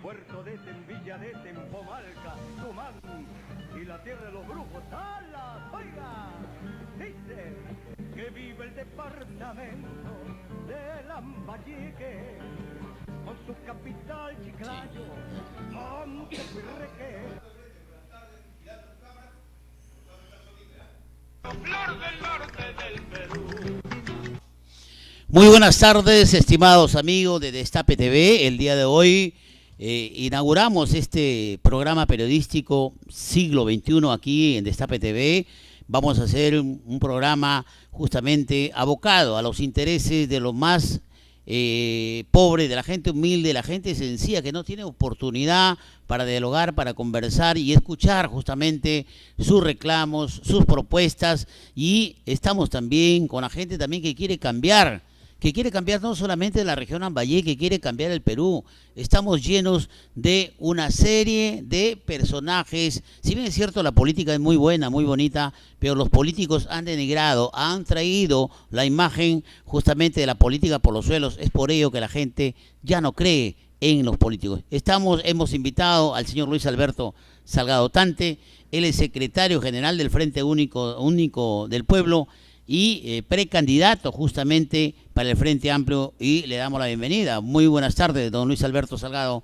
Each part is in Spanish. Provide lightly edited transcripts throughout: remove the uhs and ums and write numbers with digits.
Puerto de Villa de Pomalca, Tumán y la tierra de los brujos. ¡Hala! ¡Oiga! Dice que vive el departamento de Lambayeque con su capital Chiclayo, Montepuirreque. Flor del norte del Perú. Muy buenas tardes, estimados amigos de Destape TV. El día de hoy inauguramos este programa periodístico Siglo XXI aquí en Destape TV. Vamos a hacer un programa justamente abocado a los intereses de los más pobres, de la gente humilde, de la gente sencilla que no tiene oportunidad para dialogar, para conversar y escuchar justamente sus reclamos, sus propuestas. Y estamos también con la gente también que quiere cambiar no solamente la región Lambayeque, que quiere cambiar el Perú. Estamos llenos de una serie de personajes. Si bien es cierto, la política es muy buena, muy bonita, pero los políticos han denigrado, han traído la imagen justamente de la política por los suelos. Es por ello que la gente ya no cree en los políticos. Hemos invitado al señor Luis Alberto Salgado Tante. Él es secretario general del Frente Único del Pueblo y precandidato justamente para el Frente Amplio, y le damos la bienvenida. Muy buenas tardes, don Luis Alberto Salgado,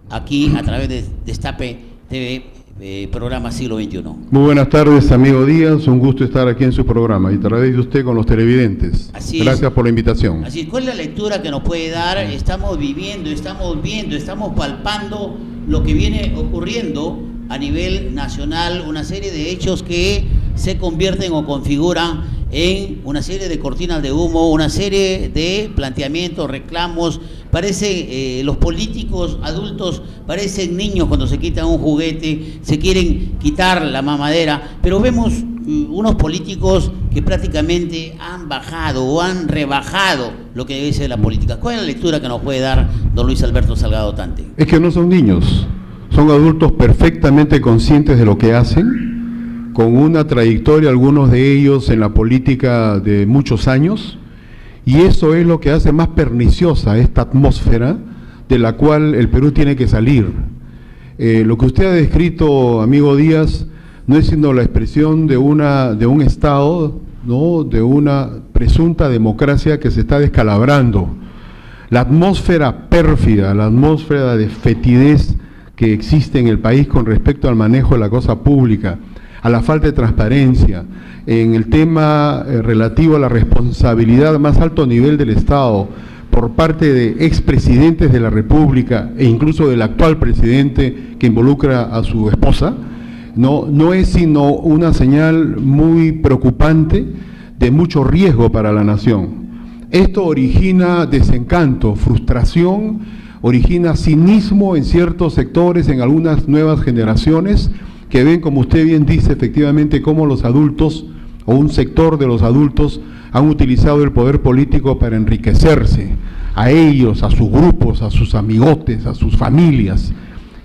aquí a través de Destape TV, programa Siglo XXI. Muy buenas tardes, amigo Díaz, un gusto estar aquí en su programa y a través de usted con los televidentes. Gracias por la invitación. Así es. ¿Cuál es la lectura que nos puede dar? Estamos viviendo, estamos viendo, estamos palpando lo que viene ocurriendo a nivel nacional, una serie de hechos que se convierten o configuran en una serie de cortinas de humo, una serie de planteamientos, reclamos. Parece los políticos adultos parecen niños cuando se quitan un juguete, se quieren quitar la mamadera, pero vemos unos políticos que prácticamente han bajado o han rebajado lo que debe ser la política. ¿Cuál es la lectura que nos puede dar don Luis Alberto Salgado Tante? Es que no son niños, son adultos perfectamente conscientes de lo que hacen, con una trayectoria, algunos de ellos en la política de muchos años, y eso es lo que hace más perniciosa esta atmósfera de la cual el Perú tiene que salir. Lo que usted ha descrito, amigo Díaz, no es sino la expresión de un Estado, ¿no?, de una presunta democracia que se está descalabrando. La atmósfera pérfida, la atmósfera de fetidez que existe en el país con respecto al manejo de la cosa pública, a la falta de transparencia, en el tema relativo a la responsabilidad a más alto nivel del Estado por parte de expresidentes de la República e incluso del actual presidente que involucra a su esposa, no es sino una señal muy preocupante de mucho riesgo para la nación. Esto origina desencanto, frustración, origina cinismo en ciertos sectores, en algunas nuevas generaciones, que ven, como usted bien dice, efectivamente, cómo los adultos, o un sector de los adultos, han utilizado el poder político para enriquecerse, a ellos, a sus grupos, a sus amigotes, a sus familias.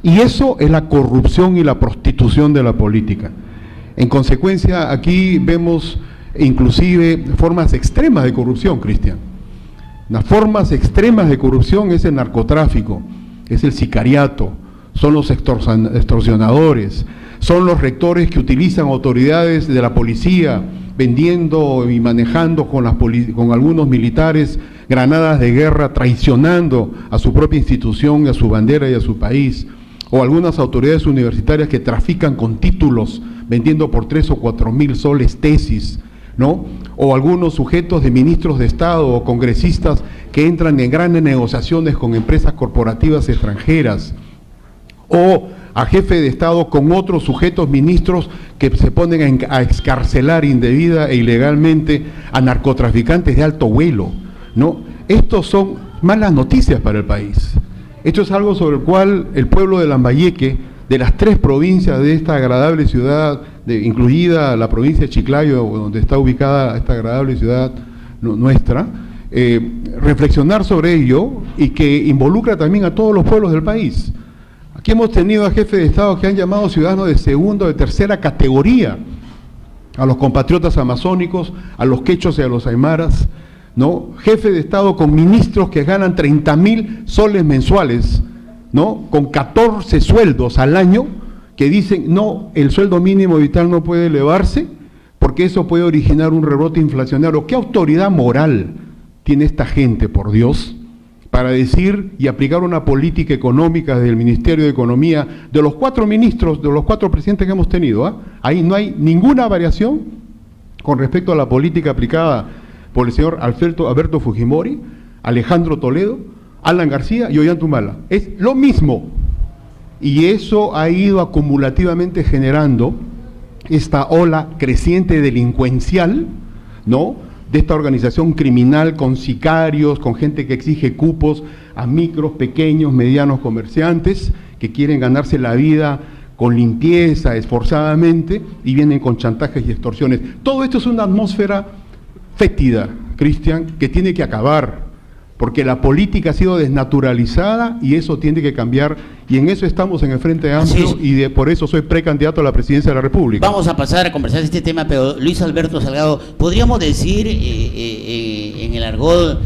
Y eso es la corrupción y la prostitución de la política. En consecuencia, aquí vemos inclusive formas extremas de corrupción, Cristian. Las formas extremas de corrupción es el narcotráfico, es el sicariato, son los extorsionadores, son los rectores que utilizan autoridades de la policía vendiendo y manejando con algunos militares granadas de guerra, traicionando a su propia institución, a su bandera y a su país, o algunas autoridades universitarias que trafican con títulos vendiendo por 3 o 4 mil soles tesis, ¿no? O algunos sujetos de ministros de Estado o congresistas que entran en grandes negociaciones con empresas corporativas extranjeras, o a jefe de Estado con otros sujetos ministros que se ponen a excarcelar indebida e ilegalmente a narcotraficantes de alto vuelo, ¿no? Estos son malas noticias para el país. Esto es algo sobre el cual el pueblo de Lambayeque, de las 3 provincias de esta agradable ciudad, incluida la provincia de Chiclayo, donde está ubicada esta agradable ciudad nuestra, reflexionar sobre ello, y que involucra también a todos los pueblos del país. Aquí hemos tenido a jefes de Estado que han llamado ciudadanos de segunda o de tercera categoría a los compatriotas amazónicos, a los quechos y a los aymaras, ¿no? Jefe de Estado con ministros que ganan 30.000 soles mensuales, ¿no?, con 14 sueldos al año, que dicen, no, el sueldo mínimo vital no puede elevarse porque eso puede originar un rebrote inflacionario. ¿Qué autoridad moral tiene esta gente, por Dios, para decir y aplicar una política económica del Ministerio de Economía, de los 4 ministros, de los 4 presidentes que hemos tenido? Ahí no hay ninguna variación con respecto a la política aplicada por el señor Alberto Fujimori, Alejandro Toledo, Alan García y Ollanta. Es lo mismo. Y eso ha ido acumulativamente generando esta ola creciente delincuencial, ¿no?, de esta organización criminal con sicarios, con gente que exige cupos a micros, pequeños, medianos comerciantes que quieren ganarse la vida con limpieza, esforzadamente, y vienen con chantajes y extorsiones. Todo esto es una atmósfera fétida, Cristian, que tiene que acabar, porque la política ha sido desnaturalizada y eso tiene que cambiar, y en eso estamos en el Frente Amplio, y por eso soy precandidato a la presidencia de la República. Vamos a pasar a conversar este tema, pero Luis Alberto Salgado, podríamos decir en el argot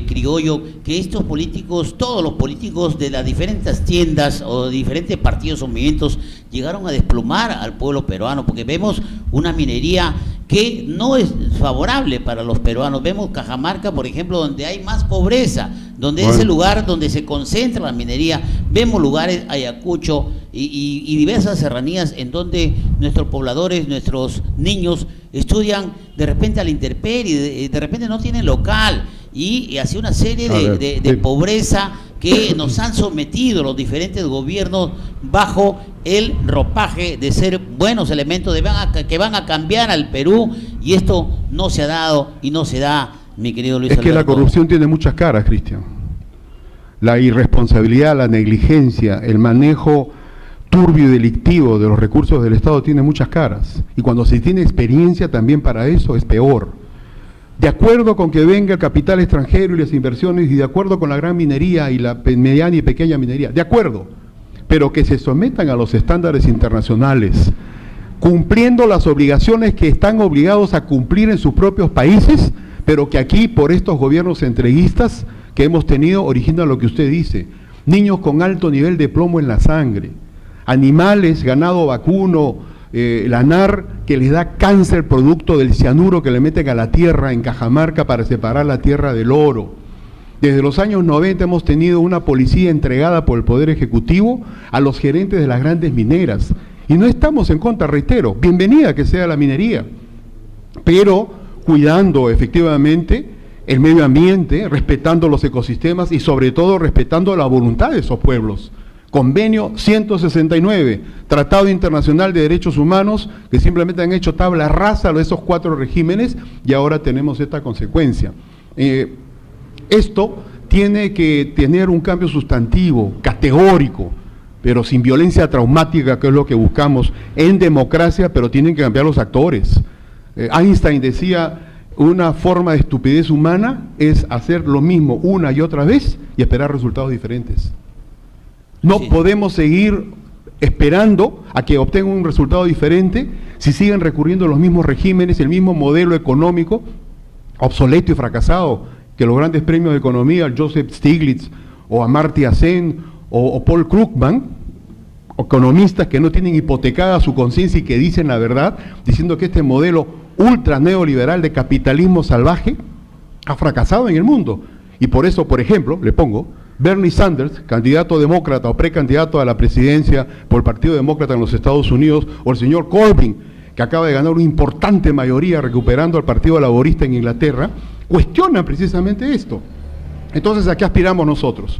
criollo que estos políticos, todos los políticos de las diferentes tiendas o de diferentes partidos o movimientos llegaron a desplumar al pueblo peruano, porque vemos una minería que no es favorable para los peruanos. Vemos Cajamarca, por ejemplo, donde hay más pobreza, donde es el lugar donde se concentra la minería. Vemos lugares, Ayacucho y diversas serranías en donde nuestros pobladores, nuestros niños estudian de repente a la intemperie, de repente no tienen local, y hace una serie de pobreza que nos han sometido los diferentes gobiernos bajo el ropaje de ser buenos elementos que van a cambiar al Perú, y esto no se ha dado y no se da, mi querido Luis Alberto. Es que la corrupción tiene muchas caras, Cristian. La irresponsabilidad, la negligencia, el manejo turbio y delictivo de los recursos del Estado tiene muchas caras, y cuando se tiene experiencia también para eso es peor. De acuerdo con que venga el capital extranjero y las inversiones, y de acuerdo con la gran minería y la mediana y pequeña minería, de acuerdo, pero que se sometan a los estándares internacionales, cumpliendo las obligaciones que están obligados a cumplir en sus propios países, pero que aquí, por estos gobiernos entreguistas que hemos tenido, origina lo que usted dice: niños con alto nivel de plomo en la sangre, animales, ganado vacuno, lanar, que les da cáncer producto del cianuro que le meten a la tierra en Cajamarca para separar la tierra del oro. Desde los años 90 hemos tenido una policía entregada por el Poder Ejecutivo a los gerentes de las grandes mineras. Y no estamos en contra, reitero, bienvenida que sea la minería, pero cuidando efectivamente el medio ambiente, respetando los ecosistemas y sobre todo respetando la voluntad de esos pueblos. Convenio 169, Tratado Internacional de Derechos Humanos, que simplemente han hecho tabla rasa de esos 4 regímenes, y ahora tenemos esta consecuencia. Esto tiene que tener un cambio sustantivo, categórico, pero sin violencia traumática, que es lo que buscamos en democracia, pero tienen que cambiar los actores. Einstein decía, una forma de estupidez humana es hacer lo mismo una y otra vez y esperar resultados diferentes. No podemos seguir esperando a que obtengan un resultado diferente si siguen recurriendo a los mismos regímenes, el mismo modelo económico obsoleto y fracasado que los grandes premios de economía, Joseph Stiglitz o Amartya Sen o Paul Krugman, economistas que no tienen hipotecada su conciencia y que dicen la verdad, diciendo que este modelo ultra neoliberal de capitalismo salvaje ha fracasado en el mundo. Y por eso, por ejemplo, le pongo, Bernie Sanders, candidato demócrata o precandidato a la presidencia por el Partido Demócrata en los Estados Unidos, o el señor Corbyn, que acaba de ganar una importante mayoría recuperando al Partido Laborista en Inglaterra, cuestionan precisamente esto. Entonces, ¿a qué aspiramos nosotros?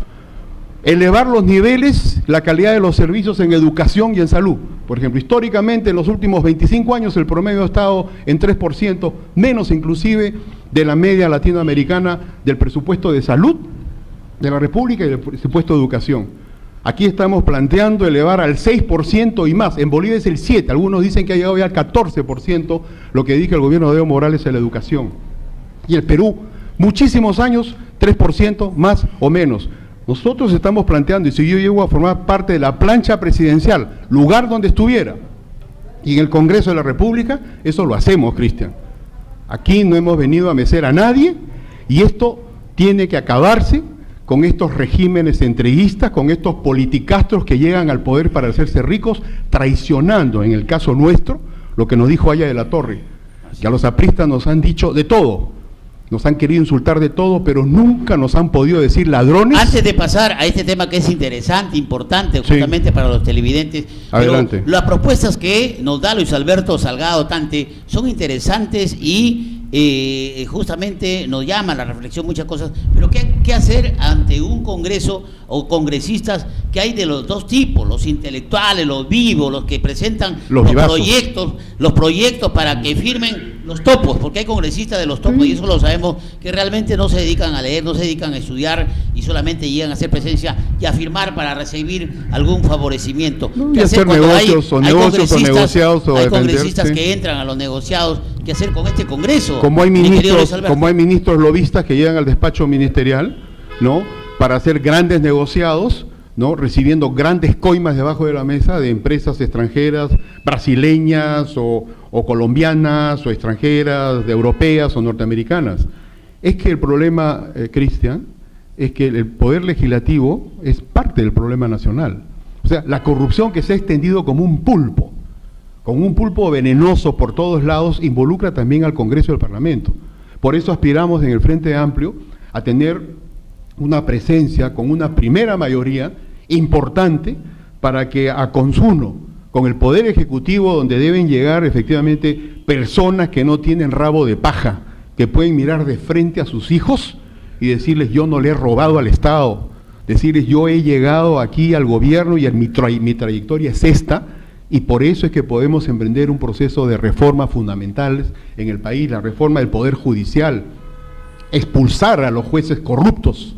Elevar los niveles, la calidad de los servicios en educación y en salud. Por ejemplo, históricamente en los últimos 25 años el promedio ha estado en 3%, menos inclusive de la media latinoamericana del presupuesto de salud de la República y del presupuesto de educación. Aquí estamos planteando elevar al 6% y más. En Bolivia es el 7%, algunos dicen que ha llegado ya al 14%, lo que dice el gobierno de Evo Morales en la educación. Y el Perú, muchísimos años, 3% más o menos. Nosotros estamos planteando, y si yo llego a formar parte de la plancha presidencial, lugar donde estuviera, y en el Congreso de la República, eso lo hacemos, Cristian. Aquí no hemos venido a mecer a nadie, y esto tiene que acabarse con estos regímenes entreguistas, con estos politicastros que llegan al poder para hacerse ricos, traicionando, en el caso nuestro, lo que nos dijo Haya de la Torre, que a los apristas nos han dicho de todo, nos han querido insultar de todo, pero nunca nos han podido decir ladrones. Antes de pasar a este tema que es interesante, importante, justamente para los televidentes, adelante. Pero las propuestas que nos da Luis Alberto Salgado Tante son interesantes y justamente nos llama a la reflexión muchas cosas, pero ¿qué hacer ante un congreso o congresistas que hay de los dos tipos, los intelectuales, los vivos, los que presentan los proyectos para que firmen los topos, porque hay congresistas de los topos y eso lo sabemos, que realmente no se dedican a leer, no se dedican a estudiar y solamente llegan a hacer presencia y a firmar para recibir algún favorecimiento. Y hacer negocios o negociados o hay congresistas que entran a los negociados. ¿Qué hacer con este congreso? Como hay ministros lobistas que llegan al despacho ministerial, ¿no?, para hacer grandes negociados, ¿no?, recibiendo grandes coimas debajo de la mesa de empresas extranjeras, brasileñas o colombianas o extranjeras, europeas o norteamericanas. Es que el problema, Cristian, es que el poder legislativo es parte del problema nacional. O sea, la corrupción que se ha extendido como un pulpo venenoso por todos lados, involucra también al Congreso y al Parlamento. Por eso aspiramos en el Frente Amplio a tener una presencia con una primera mayoría importante para que a consuno con el Poder Ejecutivo, donde deben llegar efectivamente personas que no tienen rabo de paja, que pueden mirar de frente a sus hijos y decirles: yo no le he robado al Estado, decirles: yo he llegado aquí al gobierno y mi trayectoria es esta. Y por eso es que podemos emprender un proceso de reformas fundamentales en el país, la reforma del Poder Judicial, expulsar a los jueces corruptos,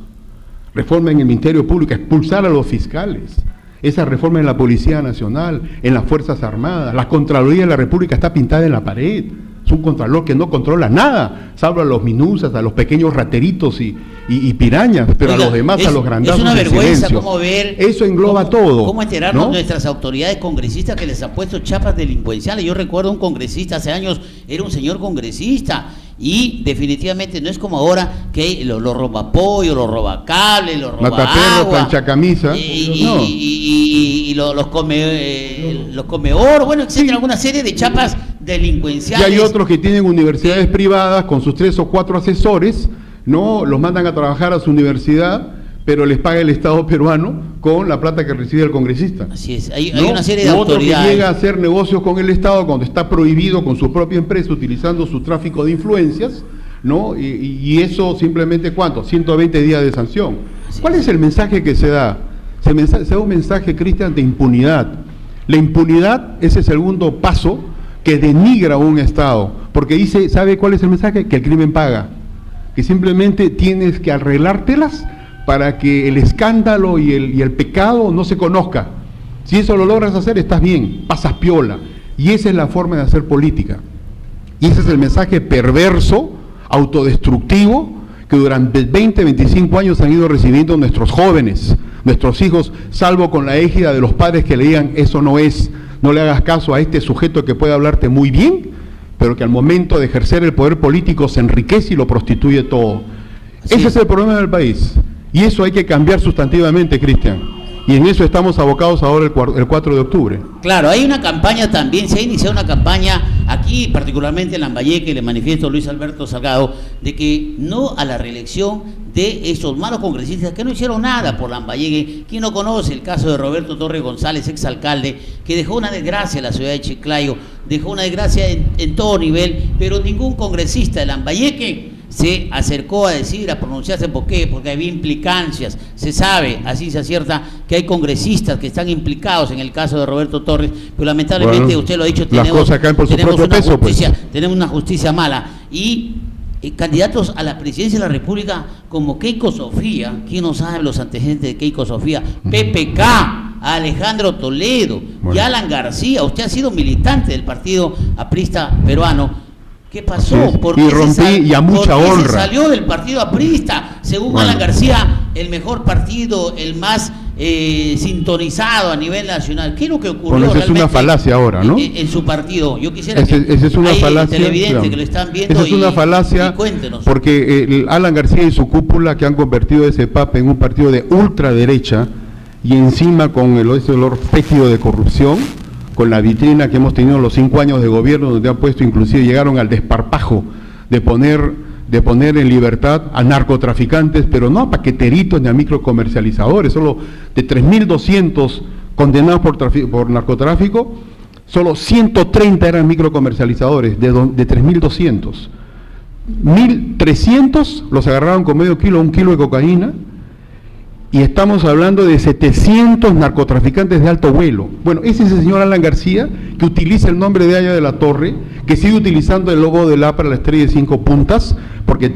reforma en el Ministerio Público, expulsar a los fiscales, esa reforma en la Policía Nacional, en las Fuerzas Armadas. La Contraloría de la República está pintada en la pared, es un contralor que no controla nada, salvo a los minucias, a los pequeños rateritos y pirañas, pero a los demás, a los grandazos. Es una vergüenza cómo ver. Eso engloba todo. Cómo enterarnos, ¿no?, nuestras autoridades congresistas que les han puesto chapas delincuenciales. Yo recuerdo un congresista hace años, era un señor congresista, y definitivamente no es como ahora que los robapollo, los robacables, los robaagua, planchacamisa, y los comeor, bueno, etcétera, alguna serie de chapas delincuenciales. Y hay otros que tienen universidades privadas con sus 3 o 4 asesores, ¿no? Los mandan a trabajar a su universidad, pero les paga el Estado peruano con la plata que recibe el congresista. Así es, hay una serie de autoridades. Otro que llega a hacer negocios con el Estado cuando está prohibido con su propia empresa, utilizando su tráfico de influencias, ¿no? Y eso simplemente, ¿cuánto? 120 días de sanción. ¿Cuál es el mensaje que se da? Se da un mensaje, Cristian, de impunidad. La impunidad es el segundo paso que denigra un Estado, porque dice, ¿sabe cuál es el mensaje? Que el crimen paga, que simplemente tienes que arreglártelas para que el escándalo y el pecado no se conozca. Si eso lo logras hacer, estás bien, pasas piola, y esa es la forma de hacer política, y ese es el mensaje perverso, autodestructivo, que durante 20, 25 años han ido recibiendo nuestros jóvenes, nuestros hijos, salvo con la égida de los padres que le digan: eso no es, no le hagas caso a este sujeto que puede hablarte muy bien, pero que al momento de ejercer el poder político se enriquece y lo prostituye todo. Ese es el problema del país, y eso hay que cambiar sustantivamente, Cristian. Y en eso estamos abocados ahora el 4 de octubre. Claro, hay una campaña también, se ha iniciado una campaña aquí, particularmente en Lambayeque, le manifiesto Luis Alberto Salgado, de que no a la reelección de esos malos congresistas que no hicieron nada por Lambayeque. ¿Quién no conoce el caso de Roberto Torres González, exalcalde, que dejó una desgracia en la ciudad de Chiclayo, dejó una desgracia en todo nivel, pero ningún congresista de Lambayeque se acercó a decir, a pronunciarse? ¿Por qué? Porque había implicancias. Se sabe, así se acierta, que hay congresistas que están implicados en el caso de Roberto Torres, pero lamentablemente, bueno, usted lo ha dicho, tenemos una justicia mala. Y candidatos a la presidencia de la República como Keiko Sofía, ¿quién no sabe los antecedentes de Keiko Sofía? PPK, Alejandro Toledo, y Alan García. Usted ha sido militante del partido aprista peruano. ¿Qué pasó? Y rompí, y a mucha honra. Se salió del partido aprista, según Alan García, el mejor partido, el más sintonizado a nivel nacional. ¿Qué es lo que ocurrió? Bueno, esa es una falacia ahora, ¿no? En su partido. Yo quisiera esa es una falacia, televidentes claro, que lo están viendo. Esa es una falacia, y cuéntenos. porque Alan García y su cúpula, que han convertido ese PAP en un partido de ultraderecha, y encima con el olor fétido de corrupción, con la vitrina que hemos tenido los 5 años de gobierno, donde han puesto, inclusive llegaron al desparpajo de poner en libertad a narcotraficantes, pero no a paqueteritos ni a microcomercializadores. Solo de 3.200 condenados por narcotráfico, solo 130 eran microcomercializadores, de 3.200. 1.300 los agarraron con medio kilo, 1 kilo de cocaína, y estamos hablando de 700 narcotraficantes de alto vuelo. Bueno, ese es el señor Alan García, que utiliza el nombre de Aya de la Torre, que sigue utilizando el logo del APRA, la estrella de 5 puntas, porque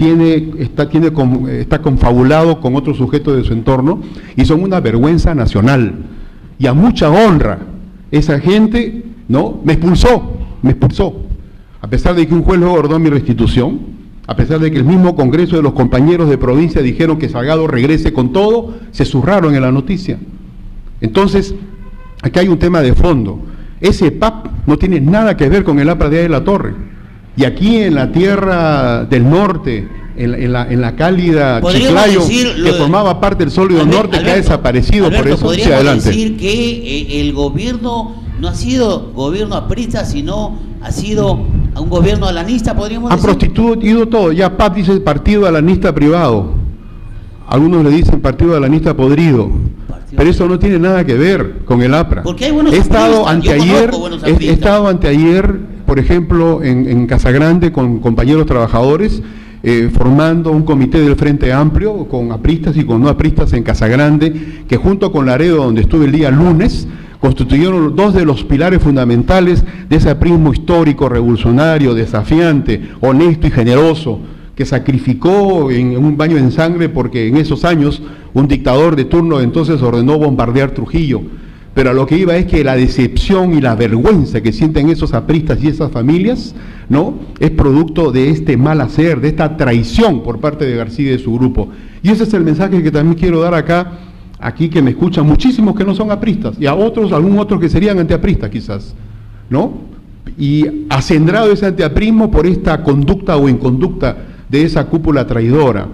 está confabulado con otros sujetos de su entorno, y son una vergüenza nacional, y a mucha honra. Esa gente, ¿no?, me expulsó, a pesar de que un juez luego ordenó mi restitución, a pesar de que el mismo Congreso de los compañeros de provincia dijeron que Salgado regrese con todo, se zurraron en la noticia. Entonces, aquí hay un tema de fondo. Ese PAP no tiene nada que ver con el APRA de Aya de la Torre. Y aquí en la tierra del norte, en la cálida Chiclayo, que formaba parte del sólido norte, que ha desaparecido, por eso, podríamos adelante. decir que el gobierno no ha sido gobierno aprista, sino ha sido un gobierno alanista, podríamos decir. Han prostituido todo. Ya PAP dice partido alanista privado. Algunos le dicen partido alanista podrido. Pero eso no tiene nada que ver con el APRA. Porque hay buenos He estado apristas, anteayer, por ejemplo, en Casagrande con compañeros trabajadores, formando un comité del Frente Amplio con apristas y con no apristas en Casagrande, que junto con Laredo, donde estuve el día lunes, constituyeron 2 de los pilares fundamentales de ese aprismo histórico, revolucionario, desafiante, honesto y generoso, que sacrificó en un baño en sangre porque en esos años un dictador de turno entonces ordenó bombardear Trujillo. Pero a lo que iba es que la decepción y la vergüenza que sienten esos apristas y esas familias, ¿no?, es producto de este mal hacer, de esta traición por parte de García y de su grupo. Y ese es el mensaje que también quiero dar aquí que me escuchan muchísimos que no son apristas, y a otros, algún otro que serían antiapristas quizás, ¿no? Y acendrado ese antiaprismo por esta conducta o inconducta de esa cúpula traidora.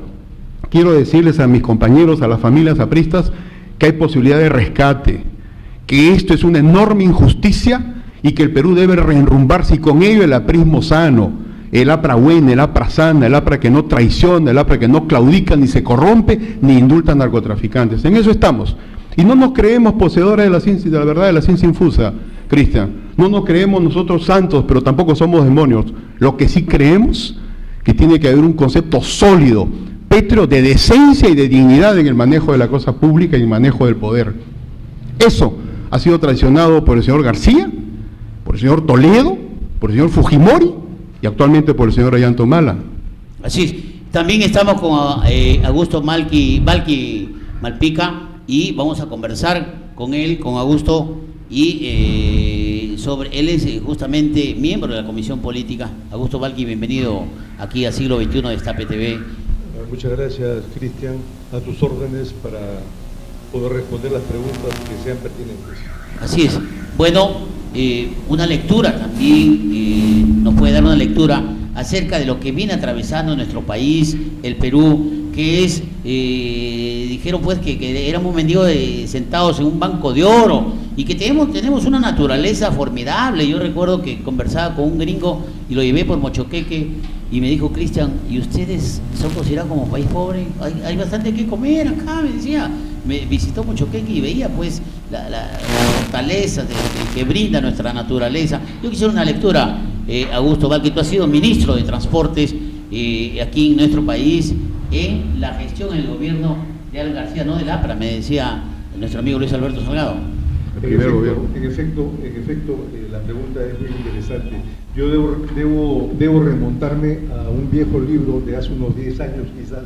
Quiero decirles a mis compañeros, a las familias apristas, que hay posibilidad de rescate, que esto es una enorme injusticia y que el Perú debe reenrumbarse, y con ello el aprismo sano, el APRA bueno, el APRA sana, el APRA que no traiciona, el APRA que no claudica, ni se corrompe, ni indulta narcotraficantes. En eso estamos. Y no nos creemos poseedores de la ciencia, de la verdad de la ciencia infusa, Cristian. No nos creemos nosotros santos, pero tampoco somos demonios. Lo que sí creemos, que tiene que haber un concepto sólido, pétreo, de decencia y de dignidad en el manejo de la cosa pública y el manejo del poder. Eso ha sido traicionado por el señor García, por el señor Toledo, por el señor Fujimori y actualmente por el señor Ollanta Humala. Así es. También estamos con Augusto Malki Malpica, y vamos a conversar con él, con Augusto, y él es justamente miembro de la Comisión Política. Augusto Malki, bienvenido aquí a Siglo XXI de Destape TV. Muchas gracias, Cristian, a tus órdenes para poder responder las preguntas que sean pertinentes. Así es. Bueno, una lectura también, nos puede dar una lectura acerca de lo que viene atravesando nuestro país, el Perú, que es, dijeron pues que éramos mendigos sentados en un banco de oro, y que tenemos una naturaleza formidable. Yo recuerdo que conversaba con un gringo y lo llevé por Mochoqueque, y me dijo: Cristian, ¿y ustedes son considerados como país pobre? Hay bastante que comer acá, me decía. Me visitó Mochoqueque y veía pues la fortaleza que brinda nuestra naturaleza. Yo quisiera una lectura, Augusto Malki. Tú has sido ministro de Transportes aquí en nuestro país, en la gestión en el gobierno de Alan García, no del APRA, me decía nuestro amigo Luis Alberto Salgado. En efecto, la pregunta es muy interesante. Yo debo remontarme a un viejo libro de hace unos 10 años quizás,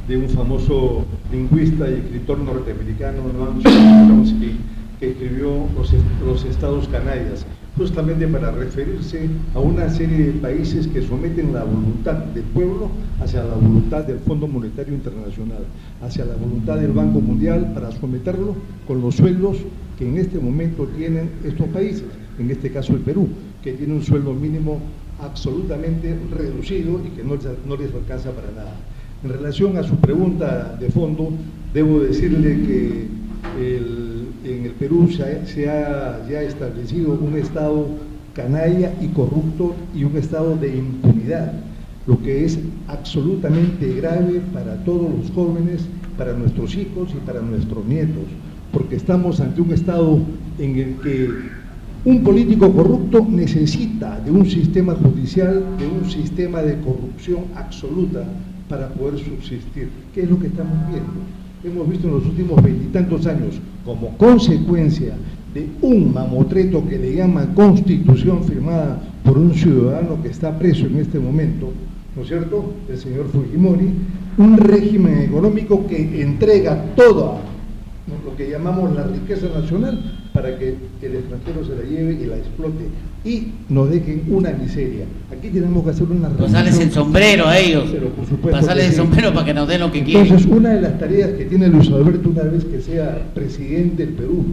de un famoso lingüista y escritor norteamericano, Noam Chomsky, que escribió Los Estados Canallas. justamente para referirse a una serie de países que someten la voluntad del pueblo hacia la voluntad del Fondo Monetario Internacional, hacia la voluntad del Banco Mundial, para someterlo con los sueldos que en este momento tienen estos países, en este caso el Perú, que tiene un sueldo mínimo absolutamente reducido y que no les alcanza para nada. En relación a su pregunta de fondo, debo decirle que en el Perú se ha ya establecido un Estado canalla y corrupto y un Estado de impunidad, lo que es absolutamente grave para todos los jóvenes, para nuestros hijos y para nuestros nietos, porque estamos ante un Estado en el que un político corrupto necesita de un sistema judicial, de un sistema de corrupción absoluta para poder subsistir. ¿Qué es lo que estamos viendo? Hemos visto en los últimos 20 y tantos años, como consecuencia de un mamotreto que le llaman Constitución firmada por un ciudadano que está preso en este momento, ¿no es cierto?, el señor Fujimori, un régimen económico que entrega toda lo que llamamos la riqueza nacional para que el extranjero se la lleve y la explote y nos dejen una miseria. Aquí tenemos que hacer una reflexión. Pasarles el sombrero a ellos, pasarles el sombrero para que nos den lo que quieren. Entonces, una de las tareas que tiene Luis Alberto una vez que sea presidente del Perú,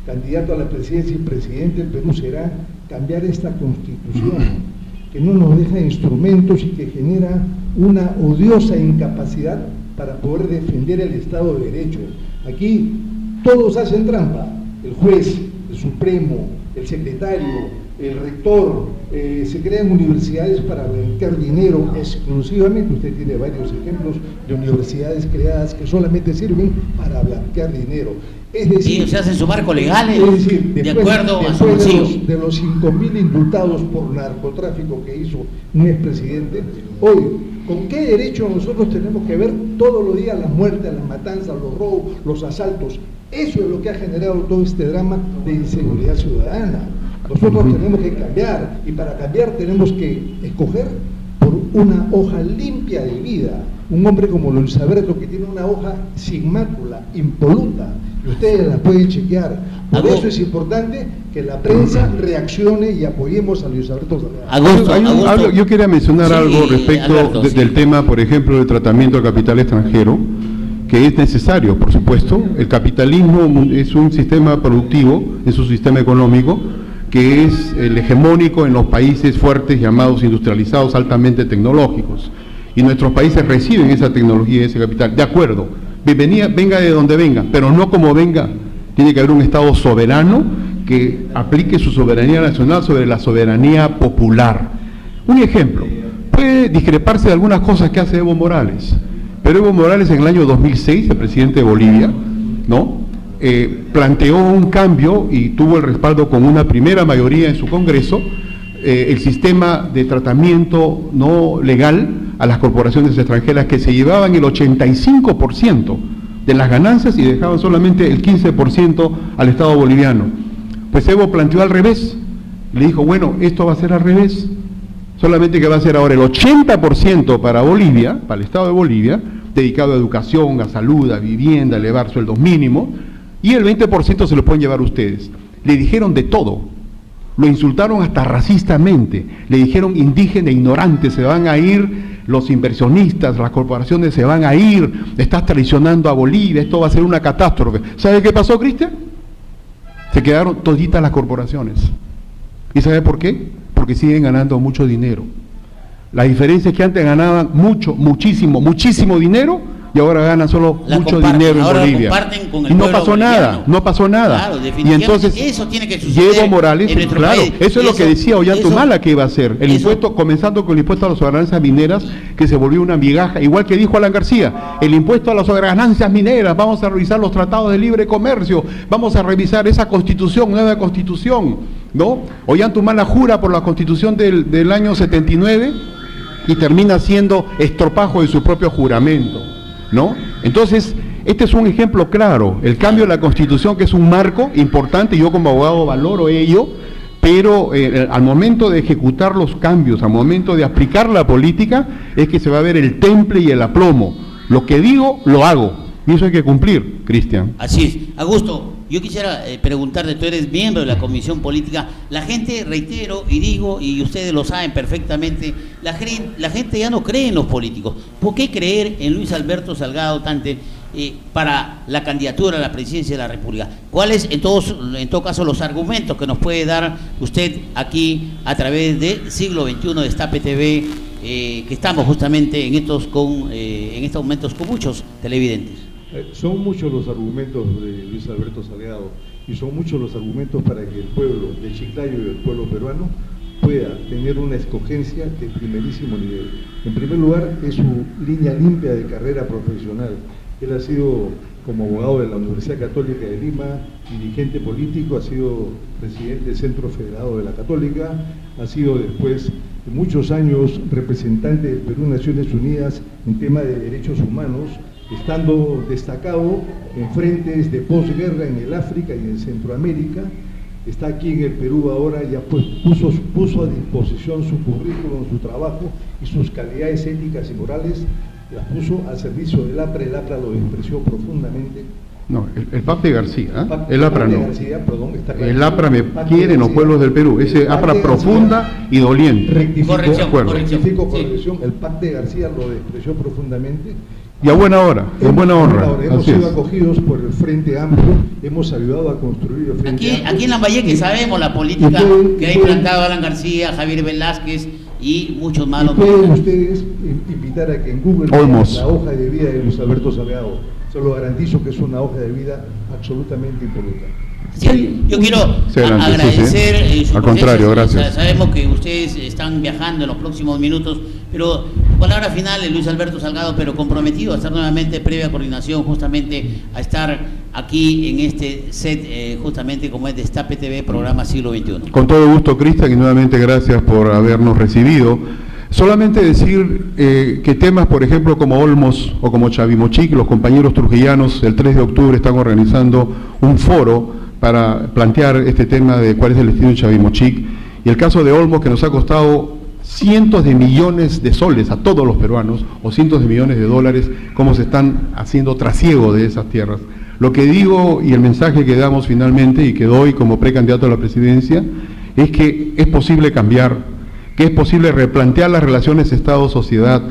candidato a la presidencia y presidente del Perú, será cambiar esta constitución, que no nos deja instrumentos y que genera una odiosa incapacidad para poder defender el Estado de Derecho. Aquí todos hacen trampa, el juez, el Supremo, el secretario, el rector, se crean universidades para blanquear dinero exclusivamente. Usted tiene varios ejemplos de universidades creadas que solamente sirven para blanquear dinero. Es decir, y se hacen su marco legal, es decir, de acuerdo a su bolsillo. De los 5.000 indultados por narcotráfico que hizo un expresidente, hoy, ¿con qué derecho nosotros tenemos que ver todos los días las muertes, las matanzas, los robos, los asaltos? Eso es lo que ha generado todo este drama de inseguridad ciudadana. Nosotros tenemos que cambiar, y para cambiar tenemos que escoger por una hoja limpia de vida. Un hombre como Luis Alberto, que tiene una hoja sin mácula, impoluta, y ustedes la pueden chequear. Por eso es importante que la prensa reaccione y apoyemos a Luis Alberto Salgado. Yo quería mencionar algo respecto del tema, por ejemplo, del tratamiento del capital extranjero, que es necesario, por supuesto. El capitalismo es un sistema productivo, es un sistema económico que es el hegemónico en los países fuertes llamados industrializados, altamente tecnológicos, y nuestros países reciben esa tecnología y ese capital. De acuerdo, venga de donde venga, pero no como venga. Tiene que haber un Estado soberano que aplique su soberanía nacional sobre la soberanía popular. Un ejemplo, puede discreparse de algunas cosas que hace Evo Morales, pero Evo Morales en el año 2006, el presidente de Bolivia, ¿no?, planteó un cambio y tuvo el respaldo con una primera mayoría en su Congreso, el sistema de tratamiento no legal a las corporaciones extranjeras, que se llevaban el 85% de las ganancias y dejaban solamente el 15% al Estado boliviano. Pues Evo planteó al revés, le dijo, bueno, esto va a ser al revés, solamente que va a ser ahora el 80% para Bolivia, para el Estado de Bolivia, dedicado a educación, a salud, a vivienda, a elevar sueldos mínimos, y el 20% se lo pueden llevar ustedes. Le dijeron de todo, lo insultaron hasta racistamente, le dijeron indígena, ignorante, se van a ir los inversionistas, las corporaciones se van a ir, estás traicionando a Bolivia, esto va a ser una catástrofe. ¿Sabe qué pasó, Cristian? Se quedaron toditas las corporaciones. ¿Y sabe por qué? Porque siguen ganando mucho dinero. La diferencia es que antes ganaban muchísimo dinero, y ahora ganan solo mucho dinero en Bolivia. Y no pasó nada, no pasó nada. Claro, y entonces eso tiene que suceder Evo Morales, claro, país. eso es lo que decía Ollantumala que iba a hacer. El impuesto, comenzando con el impuesto a las ganancias mineras, que se volvió una migaja, igual que dijo Alan García, el impuesto a las ganancias mineras, vamos a revisar los tratados de libre comercio, vamos a revisar esa constitución, nueva constitución, ¿no? Ollantumala jura por la constitución del año 79 y termina siendo estropajo de su propio juramento, ¿no? Entonces, este es un ejemplo claro, el cambio de la Constitución, que es un marco importante, yo como abogado valoro ello, pero al momento de ejecutar los cambios, al momento de aplicar la política, es que se va a ver el temple y el aplomo. Lo que digo, lo hago. Y eso hay que cumplir, Cristian. Así es. Augusto, yo quisiera preguntarte, tú eres miembro de la Comisión Política, la gente, reitero y digo, y ustedes lo saben perfectamente, la gente ya no cree en los políticos. ¿Por qué creer en Luis Alberto Salgado Tante para la candidatura a la presidencia de la República? ¿Cuáles, en todo caso, los argumentos que nos puede dar usted aquí a través de Siglo XXI de Destape TV, que estamos justamente en estos momentos con muchos televidentes? Son muchos los argumentos de Luis Alberto Salgado y son muchos los argumentos para que el pueblo de Chiclayo y el pueblo peruano pueda tener una escogencia de primerísimo nivel. En primer lugar, es su línea limpia de carrera profesional. Él ha sido, como abogado de la Universidad Católica de Lima, dirigente político, ha sido presidente del Centro Federado de la Católica, ha sido después de muchos años representante del Perú en Naciones Unidas en tema de derechos humanos, estando destacado en frentes de posguerra en el África y en Centroamérica. Está aquí en el Perú ahora, ya pues puso a disposición su currículum, su trabajo y sus calidades éticas y morales, las puso al servicio del APRA. El APRA lo despreció profundamente. No, el Pape García, el APRA no. García, perdón, el APRA me quiere en los pueblos del Perú, ese APRA profunda y doliente. Corrección. El Pacte García lo despreció profundamente. Y a buena hora, en buena honra. Hemos sido acogidos por el Frente Amplio, hemos ayudado a construir el Frente Amplio. Aquí en Lambayeque sabemos la política que ha implantado Alan García, Javier Velázquez y muchos más. Pueden ustedes invitar a que en Google vean la hoja de vida de Luis Alberto Salgado. Se lo garantizo que es una hoja de vida absolutamente impoluta. Sí, yo quiero agradecer su Al contrario, gracias. Sabemos que ustedes están viajando en los próximos minutos, pero palabra final de Luis Alberto Salgado, pero comprometido a estar nuevamente previa coordinación, justamente a estar aquí en este set, justamente como es Destape TV, programa Siglo XXI. Con todo gusto, Cristian, y nuevamente gracias por habernos recibido. Solamente decir que temas, por ejemplo, como Olmos o como Chavimochic, los compañeros trujillanos, el 3 de octubre están organizando un foro para plantear este tema de cuál es el destino de Chavimochic, y el caso de Olmos, que nos ha costado cientos de millones de soles a todos los peruanos, o cientos de millones de dólares, cómo se están haciendo trasiego de esas tierras. Lo que digo y el mensaje que damos finalmente y que doy como precandidato a la presidencia es que es posible cambiar, que es posible replantear las relaciones Estado-sociedad,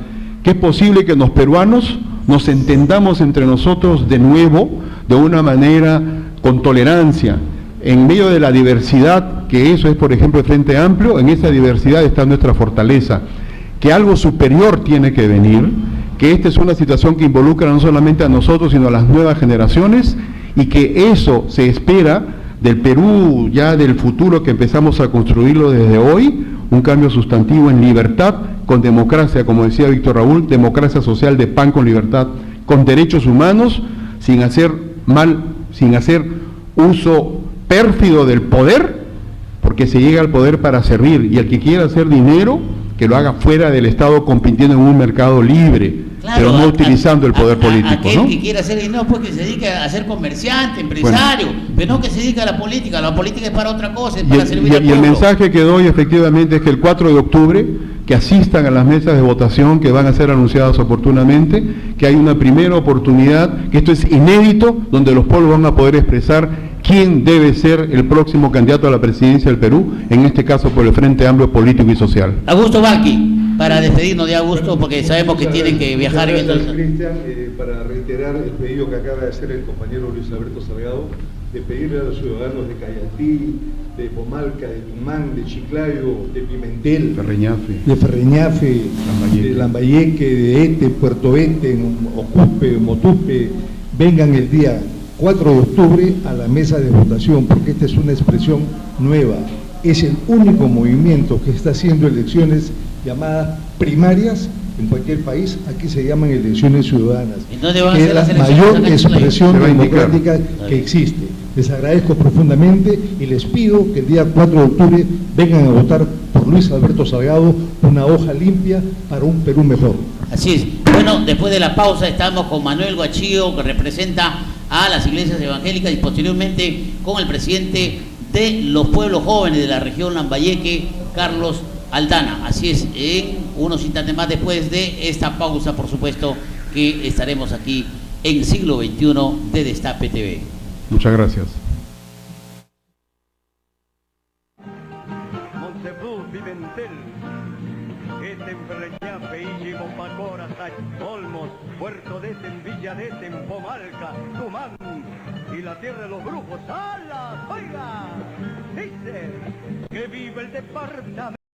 que es posible que los peruanos nos entendamos entre nosotros de nuevo, de una manera con tolerancia, en medio de la diversidad, que eso es, por ejemplo, el Frente Amplio. En esa diversidad está nuestra fortaleza, que algo superior tiene que venir, que esta es una situación que involucra no solamente a nosotros, sino a las nuevas generaciones, y que eso se espera del Perú, ya del futuro que empezamos a construirlo desde hoy, un cambio sustantivo en libertad, con democracia, como decía Víctor Raúl, democracia social de pan con libertad, con derechos humanos, sin hacer mal, sin hacer uso pérfido del poder, porque se llega al poder para servir, y el que quiera hacer dinero, que lo haga fuera del Estado, compitiendo en un mercado libre, claro, pero no utilizando el poder político. Aquel que quiera hacer dinero, pues que se dedique a ser comerciante, empresario, pero no que se dedique a la política es para otra cosa, es para servir al pueblo. Y el mensaje que doy efectivamente es que el 4 de octubre, que asistan a las mesas de votación que van a ser anunciadas oportunamente, que hay una primera oportunidad, que esto es inédito, donde los pueblos van a poder expresar quién debe ser el próximo candidato a la presidencia del Perú, en este caso por el Frente Amplio Político y Social. Augusto Balqui, para despedirnos de Augusto, porque sabemos que tienen que viajar. Cristian, para reiterar el pedido que acaba de hacer el compañero Luis Alberto Salgado, de pedirle a los ciudadanos de Cayatí, de Pomalca, de Tumán, de Chiclayo, de Pimentel, de Ferreñafe, de Lambayeque, de Ete, Puerto Ete, Ocupe, Motupe, vengan el día 4 de octubre a la mesa de votación, porque esta es una expresión nueva. Es el único movimiento que está haciendo elecciones llamadas primarias en cualquier país. Aquí se llaman elecciones ciudadanas, que es la mayor expresión democrática que existe. Les agradezco profundamente y les pido que el día 4 de octubre vengan a votar por Luis Alberto Salgado, una hoja limpia para un Perú mejor. Así es. Bueno, después de la pausa estamos con Manuel Guachío, que representa a las iglesias evangélicas, y posteriormente con el presidente de los pueblos jóvenes de la región Lambayeque, Carlos Aldana. Así es, en unos instantes más después de esta pausa, por supuesto, que estaremos aquí en Siglo XXI de Destape TV. Muchas gracias. Montefluz, Pimentel, Etempreñape, Íñigo, Pacora, Olmos, Puerto de Villa de Pomalca, Tumán y la tierra de los brujos. ¡Alas! ¡Oiga! Dice que vive el departamento